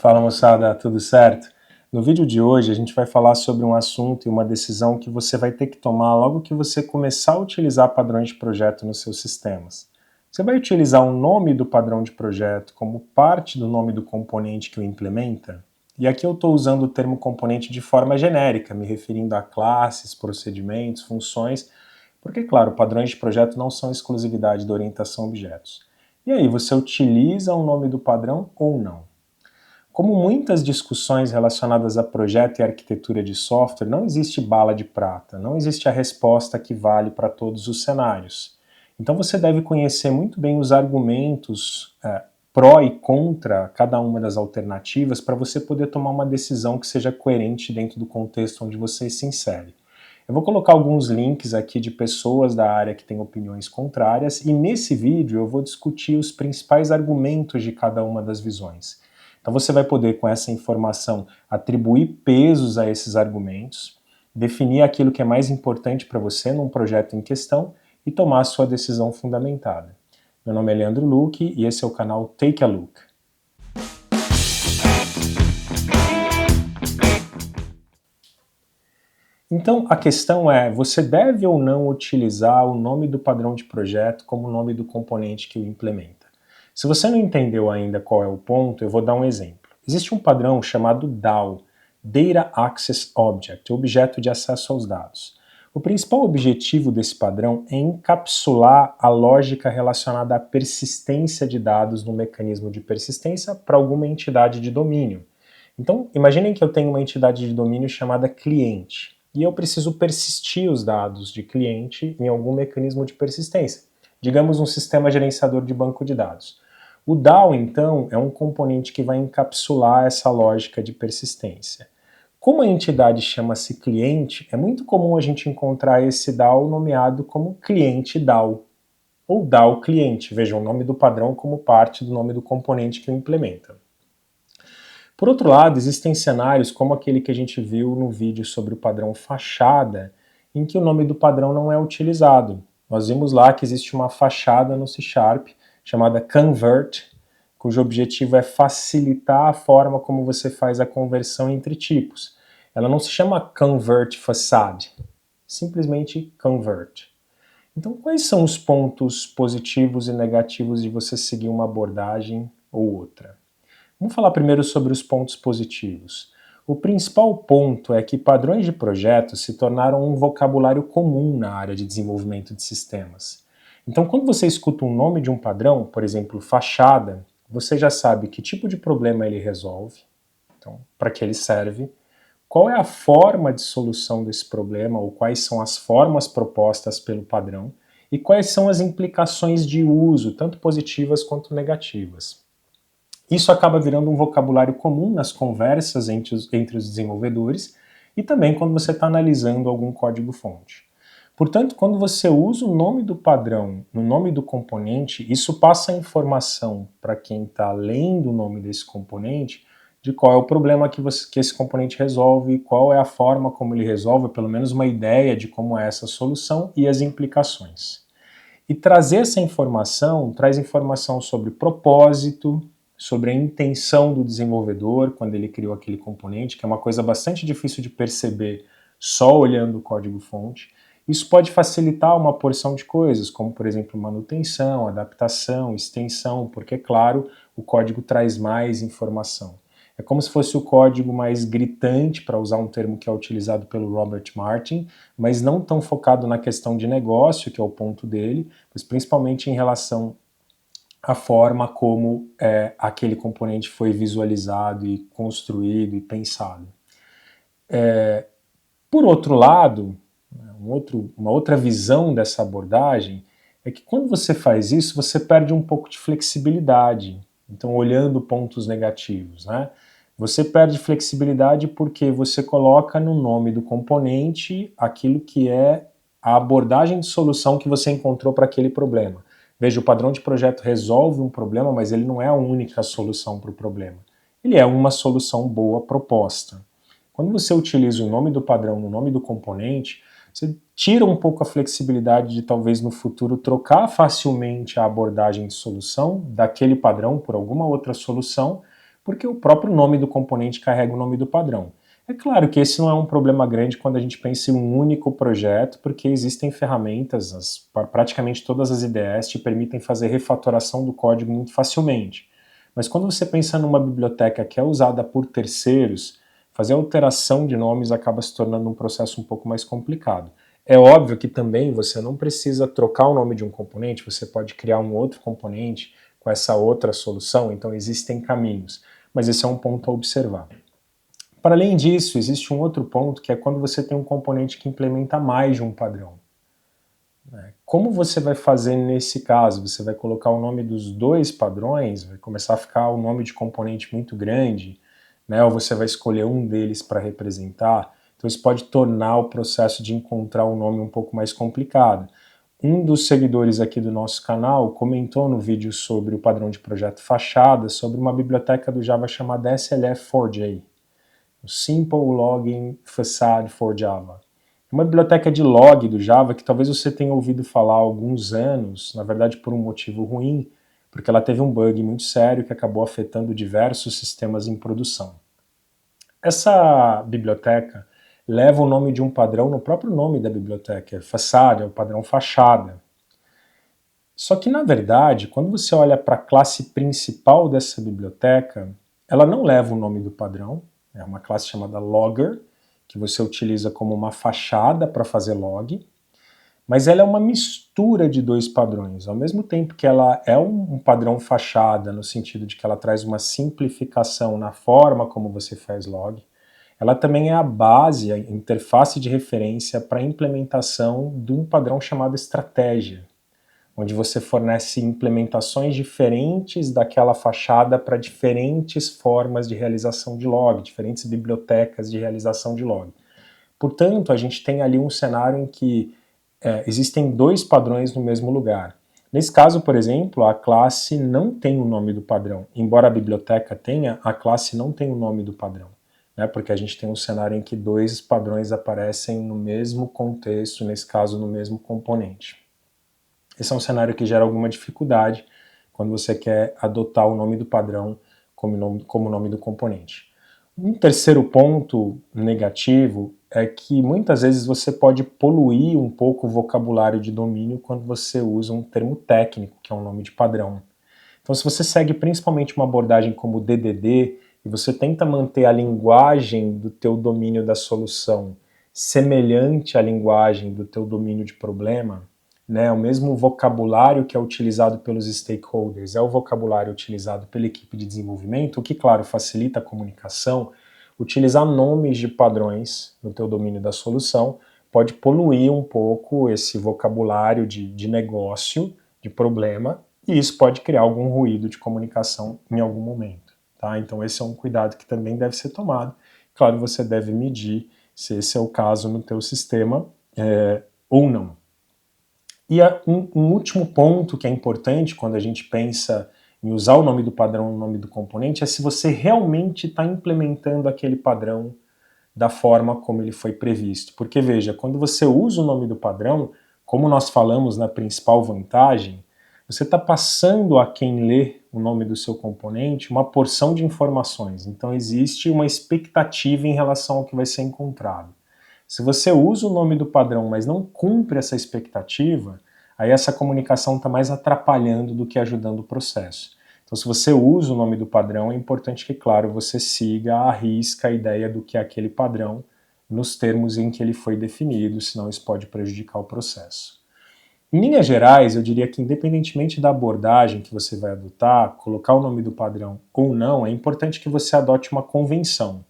Fala moçada, tudo certo? No vídeo de hoje a gente vai falar sobre um assunto e uma decisão que você vai ter que tomar logo que você começar a utilizar padrões de projeto nos seus sistemas. Você vai utilizar o nome do padrão de projeto como parte do nome do componente que o implementa? E aqui eu estou usando o termo componente de forma genérica, me referindo a classes, procedimentos, funções, porque, claro, padrões de projeto não são exclusividade da orientação a objetos. E aí, você utiliza o nome do padrão ou não? Como muitas discussões relacionadas a projeto e arquitetura de software, não existe bala de prata, não existe a resposta que vale para todos os cenários. Então você deve conhecer muito bem os argumentos pró e contra cada uma das alternativas para você poder tomar uma decisão que seja coerente dentro do contexto onde você se insere. Eu vou colocar alguns links aqui de pessoas da área que têm opiniões contrárias e nesse vídeo eu vou discutir os principais argumentos de cada uma das visões. Então você vai poder, com essa informação, atribuir pesos a esses argumentos, definir aquilo que é mais importante para você num projeto em questão e tomar a sua decisão fundamentada. Meu nome é Leandro Luque e esse é o canal Take a Look. Então a questão é, você deve ou não utilizar o nome do padrão de projeto como o nome do componente que o implementa? Se você não entendeu ainda qual é o ponto, eu vou dar um exemplo. Existe um padrão chamado DAO, Data Access Object, objeto de acesso aos dados. O principal objetivo desse padrão é encapsular a lógica relacionada à persistência de dados no mecanismo de persistência para alguma entidade de domínio. Então, imaginem que eu tenho uma entidade de domínio chamada cliente, e eu preciso persistir os dados de cliente em algum mecanismo de persistência, digamos um sistema gerenciador de banco de dados. O DAO, então, é um componente que vai encapsular essa lógica de persistência. Como a entidade chama-se cliente, é muito comum a gente encontrar esse DAO nomeado como cliente DAO, ou DAO cliente, veja o nome do padrão como parte do nome do componente que o implementa. Por outro lado, existem cenários como aquele que a gente viu no vídeo sobre o padrão fachada, em que o nome do padrão não é utilizado. Nós vimos lá que existe uma fachada no C# chamada convert, cujo objetivo é facilitar a forma como você faz a conversão entre tipos. Ela não se chama convert facade, simplesmente convert. Então, quais são os pontos positivos e negativos de você seguir uma abordagem ou outra? Vamos falar primeiro sobre os pontos positivos. O principal ponto é que padrões de projeto se tornaram um vocabulário comum na área de desenvolvimento de sistemas. Então, quando você escuta um nome de um padrão, por exemplo, fachada, você já sabe que tipo de problema ele resolve, então, para que ele serve, qual é a forma de solução desse problema, ou quais são as formas propostas pelo padrão, e quais são as implicações de uso, tanto positivas quanto negativas. Isso acaba virando um vocabulário comum nas conversas entre os desenvolvedores e também quando você está analisando algum código-fonte. Portanto, quando você usa o nome do padrão no nome do componente, isso passa a informação para quem está lendo o nome desse componente de qual é o problema que esse componente resolve, qual é a forma como ele resolve, pelo menos uma ideia de como é essa solução e as implicações. E trazer essa informação traz informação sobre propósito, sobre a intenção do desenvolvedor quando ele criou aquele componente, que é uma coisa bastante difícil de perceber só olhando o código-fonte. Isso pode facilitar uma porção de coisas, como por exemplo manutenção, adaptação, extensão, porque, claro, o código traz mais informação. É como se fosse o código mais gritante, para usar um termo que é utilizado pelo Robert Martin, mas não tão focado na questão de negócio, que é o ponto dele, mas principalmente em relação à forma como aquele componente foi visualizado e construído e pensado. Por outro lado, uma outra visão dessa abordagem é que quando você faz isso, você perde um pouco de flexibilidade. Então, olhando pontos negativos, né? Você perde flexibilidade porque você coloca no nome do componente aquilo que é a abordagem de solução que você encontrou para aquele problema. Veja, o padrão de projeto resolve um problema, mas ele não é a única solução para o problema. Ele é uma solução boa proposta. Quando você utiliza o nome do padrão no nome do componente, você tira um pouco a flexibilidade de talvez no futuro trocar facilmente a abordagem de solução daquele padrão por alguma outra solução, porque o próprio nome do componente carrega o nome do padrão. É claro que esse não é um problema grande quando a gente pensa em um único projeto, porque existem ferramentas, praticamente todas as IDEs te permitem fazer refatoração do código muito facilmente. Mas quando você pensa numa biblioteca que é usada por terceiros, fazer alteração de nomes acaba se tornando um processo um pouco mais complicado. É óbvio que também você não precisa trocar o nome de um componente, você pode criar um outro componente com essa outra solução, então existem caminhos, mas esse é um ponto a observar. Para além disso, existe um outro ponto que é quando você tem um componente que implementa mais de um padrão. Como você vai fazer nesse caso? Você vai colocar o nome dos dois padrões, vai começar a ficar o nome de componente muito grande, né? Ou você vai escolher um deles para representar. Então isso pode tornar o processo de encontrar o nome um pouco mais complicado. Um dos seguidores aqui do nosso canal comentou no vídeo sobre o padrão de projeto fachada, sobre uma biblioteca do Java chamada SLF4J, o Simple Logging Facade for Java. É uma biblioteca de log do Java que talvez você tenha ouvido falar há alguns anos, na verdade por um motivo ruim, porque ela teve um bug muito sério que acabou afetando diversos sistemas em produção. Essa biblioteca leva o nome de um padrão no próprio nome da biblioteca, Facade, é o padrão fachada. Só que, na verdade, quando você olha para a classe principal dessa biblioteca, ela não leva o nome do padrão, é uma classe chamada Logger, que você utiliza como uma fachada para fazer log, mas ela é uma mistura de dois padrões. Ao mesmo tempo que ela é um padrão fachada, no sentido de que ela traz uma simplificação na forma como você faz log, ela também é a base, a interface de referência para a implementação de um padrão chamado estratégia, onde você fornece implementações diferentes daquela fachada para diferentes formas de realização de log, diferentes bibliotecas de realização de log. Portanto, a gente tem ali um cenário em que existem dois padrões no mesmo lugar. Nesse caso, por exemplo, a classe não tem o nome do padrão. Embora a biblioteca tenha, a classe não tem o nome do padrão, né? Porque a gente tem um cenário em que dois padrões aparecem no mesmo contexto, nesse caso no mesmo componente. Esse é um cenário que gera alguma dificuldade quando você quer adotar o nome do padrão como nome do componente. Um terceiro ponto negativo é que muitas vezes você pode poluir um pouco o vocabulário de domínio quando você usa um termo técnico, que é um nome de padrão. Então, se você segue principalmente uma abordagem como DDD e você tenta manter a linguagem do teu domínio da solução semelhante à linguagem do teu domínio de problema, né, o mesmo vocabulário que é utilizado pelos stakeholders é o vocabulário utilizado pela equipe de desenvolvimento, o que, claro, facilita a comunicação. Utilizar nomes de padrões no teu domínio da solução pode poluir um pouco esse vocabulário de negócio, de problema, e isso pode criar algum ruído de comunicação em algum momento. Tá? Então esse é um cuidado que também deve ser tomado. Claro, você deve medir se esse é o caso no teu sistema ou não. E um último ponto que é importante quando a gente pensa em usar o nome do padrão no nome do componente é se você realmente está implementando aquele padrão da forma como ele foi previsto. Porque veja, quando você usa o nome do padrão, como nós falamos na principal vantagem, você está passando a quem lê o nome do seu componente uma porção de informações. Então existe uma expectativa em relação ao que vai ser encontrado. Se você usa o nome do padrão, mas não cumpre essa expectativa, aí essa comunicação está mais atrapalhando do que ajudando o processo. Então, se você usa o nome do padrão, é importante que, claro, você siga à risca a ideia do que é aquele padrão nos termos em que ele foi definido, senão isso pode prejudicar o processo. Em linhas gerais, eu diria que independentemente da abordagem que você vai adotar, colocar o nome do padrão ou não, é importante que você adote uma convenção,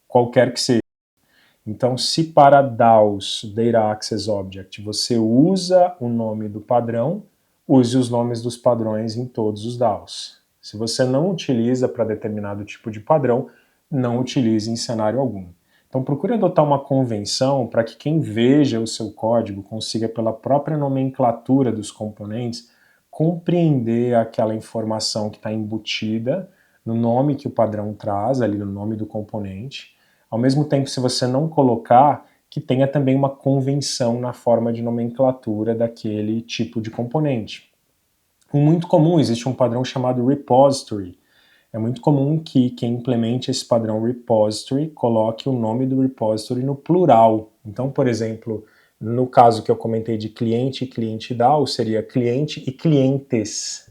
qualquer que seja. Então, se para DAOs, Data Access Object, você usa o nome do padrão, use os nomes dos padrões em todos os DAOs. Se você não utiliza para determinado tipo de padrão, não utilize em cenário algum. Então, procure adotar uma convenção para que quem veja o seu código consiga, pela própria nomenclatura dos componentes, compreender aquela informação que está embutida no nome que o padrão traz, ali no nome do componente. Ao mesmo tempo, se você não colocar, que tenha também uma convenção na forma de nomenclatura daquele tipo de componente. Um muito comum, existe um padrão chamado repository. é muito comum que quem implemente esse padrão repository coloque o nome do repository no plural. Então, por exemplo, no caso que eu comentei de cliente e cliente DAO, seria cliente e clientes,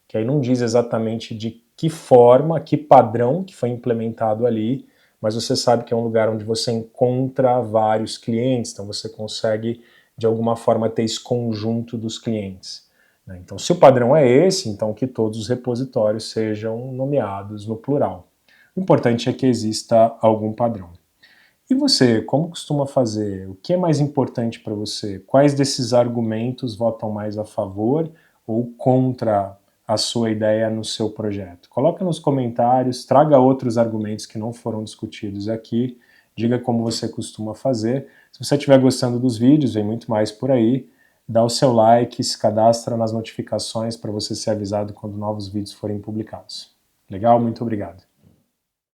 que aí não diz exatamente de que forma, que padrão que foi implementado ali, mas você sabe que é um lugar onde você encontra vários clientes, então você consegue de alguma forma ter esse conjunto dos clientes. Então, se o padrão é esse, então que todos os repositórios sejam nomeados no plural. O importante é que exista algum padrão. E você, como costuma fazer? O que é mais importante para você? Quais desses argumentos votam mais a favor ou contra a sua ideia no seu projeto? Coloca nos comentários, traga outros argumentos que não foram discutidos aqui, diga como você costuma fazer. Se você estiver gostando dos vídeos, vem muito mais por aí, dá o seu like, se cadastra nas notificações para você ser avisado quando novos vídeos forem publicados. Legal? Muito obrigado.